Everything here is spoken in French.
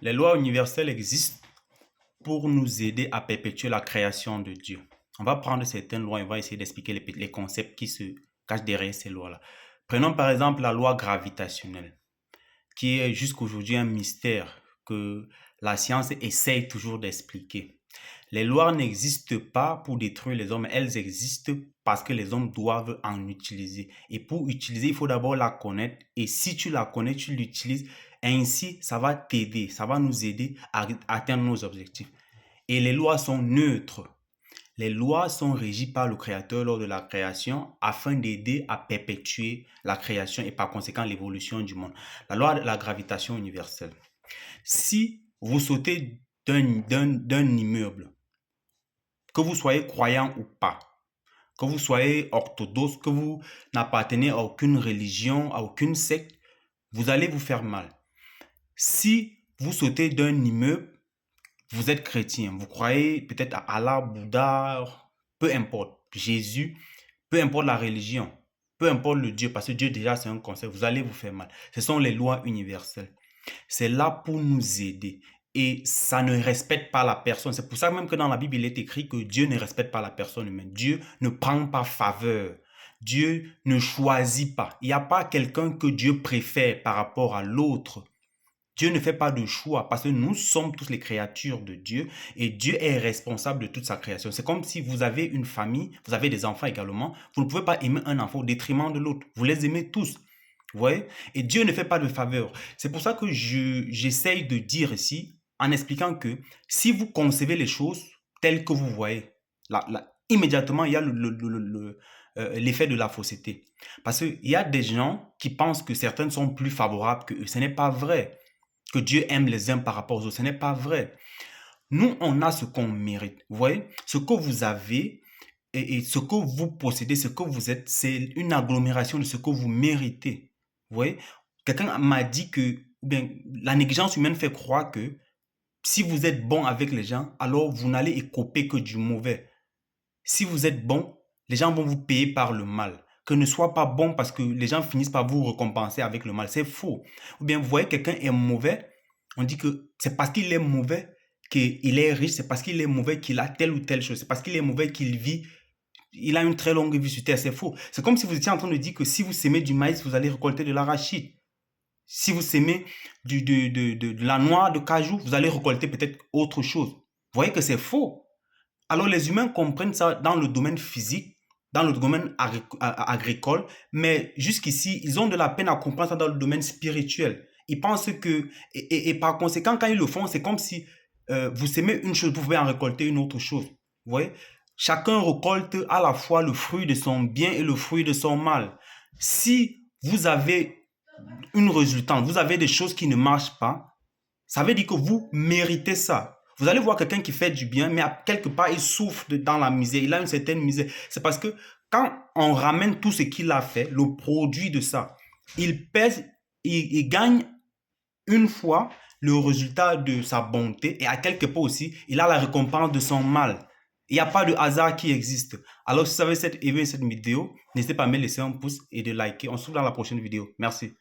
Les lois universelles existent pour nous aider à perpétuer la création de Dieu. On va prendre certaines lois et on va essayer d'expliquer les concepts qui se cachent derrière ces lois-là. Prenons par exemple la loi gravitationnelle, qui est jusqu'aujourd'hui un mystère que la science essaye toujours d'expliquer. Les lois n'existent pas pour détruire les hommes, elles existent parce que les hommes doivent en utiliser. Et pour utiliser, il faut d'abord la connaître. Et si tu la connais, tu l'utilises. Ainsi, ça va t'aider, ça va nous aider à atteindre nos objectifs. Et les lois sont neutres. Les lois sont régies par le Créateur lors de la création afin d'aider à perpétuer la création et par conséquent l'évolution du monde. La loi de la gravitation universelle. Si vous sautez d'un immeuble, que vous soyez croyant ou pas, que vous soyez orthodoxe, que vous n'appartenez à aucune religion, à aucune secte, vous allez vous faire mal. Si vous sautez d'un immeuble, vous êtes chrétien, vous croyez peut-être à Allah, Bouddha, peu importe, Jésus, peu importe la religion, peu importe le Dieu, parce que Dieu déjà c'est un concept, vous allez vous faire mal. Ce sont les lois universelles. C'est là pour nous aider. Et ça ne respecte pas la personne. C'est pour ça même que dans la Bible, il est écrit que Dieu ne respecte pas la personne humaine. Dieu ne prend pas faveur. Dieu ne choisit pas. Il n'y a pas quelqu'un que Dieu préfère par rapport à l'autre. Dieu ne fait pas de choix parce que nous sommes tous les créatures de Dieu et Dieu est responsable de toute sa création. C'est comme si vous avez une famille, vous avez des enfants également. Vous ne pouvez pas aimer un enfant au détriment de l'autre. Vous les aimez tous. Vous voyez? Et Dieu ne fait pas de faveur. C'est pour ça que j'essaye de dire ici, en expliquant que si vous concevez les choses telles que vous voyez, immédiatement, il y a l'effet de la fausseté. Parce qu'il y a des gens qui pensent que certaines sont plus favorables que eux. Ce n'est pas vrai. Que Dieu aime les uns par rapport aux autres. Ce n'est pas vrai. Nous, on a ce qu'on mérite. Vous voyez? Ce que vous avez et ce que vous possédez, ce que vous êtes, c'est une agglomération de ce que vous méritez. Vous voyez? Quelqu'un m'a dit que bien, la négligence humaine fait croire que si vous êtes bon avec les gens, alors vous n'allez écoper que du mauvais. Si vous êtes bon, les gens vont vous payer par le mal. Que ne soit pas bon parce que les gens finissent par vous récompenser avec le mal. C'est faux. Ou bien vous voyez quelqu'un est mauvais, on dit que c'est parce qu'il est mauvais qu'il est riche, c'est parce qu'il est mauvais qu'il a telle ou telle chose, c'est parce qu'il est mauvais qu'il vit, il a une très longue vie sur terre. C'est faux. C'est comme si vous étiez en train de dire que si vous semez du maïs, vous allez récolter de l'arachide. Si vous semez de la noix de cajou, vous allez récolter peut-être autre chose. Vous voyez que c'est faux. Alors les humains comprennent ça dans le domaine physique, dans le domaine agricole, mais jusqu'ici, ils ont de la peine à comprendre ça dans le domaine spirituel. Ils pensent que, et par conséquent, quand ils le font, c'est comme si vous semez une chose, vous pouvez en récolter une autre chose. Vous voyez? Chacun récolte à la fois le fruit de son bien et le fruit de son mal. Si vous avez une résultante, vous avez des choses qui ne marchent pas, ça veut dire que vous méritez ça. Vous allez voir quelqu'un qui fait du bien, mais à quelque part, il souffre dans la misère. Il a une certaine misère. C'est parce que quand on ramène tout ce qu'il a fait, le produit de ça, il pèse, il gagne une fois le résultat de sa bonté et à quelque part aussi, il a la récompense de son mal. Il n'y a pas de hasard qui existe. Alors, si vous avez aimé cette vidéo, n'hésitez pas à me laisser un pouce et de liker. On se retrouve dans la prochaine vidéo. Merci.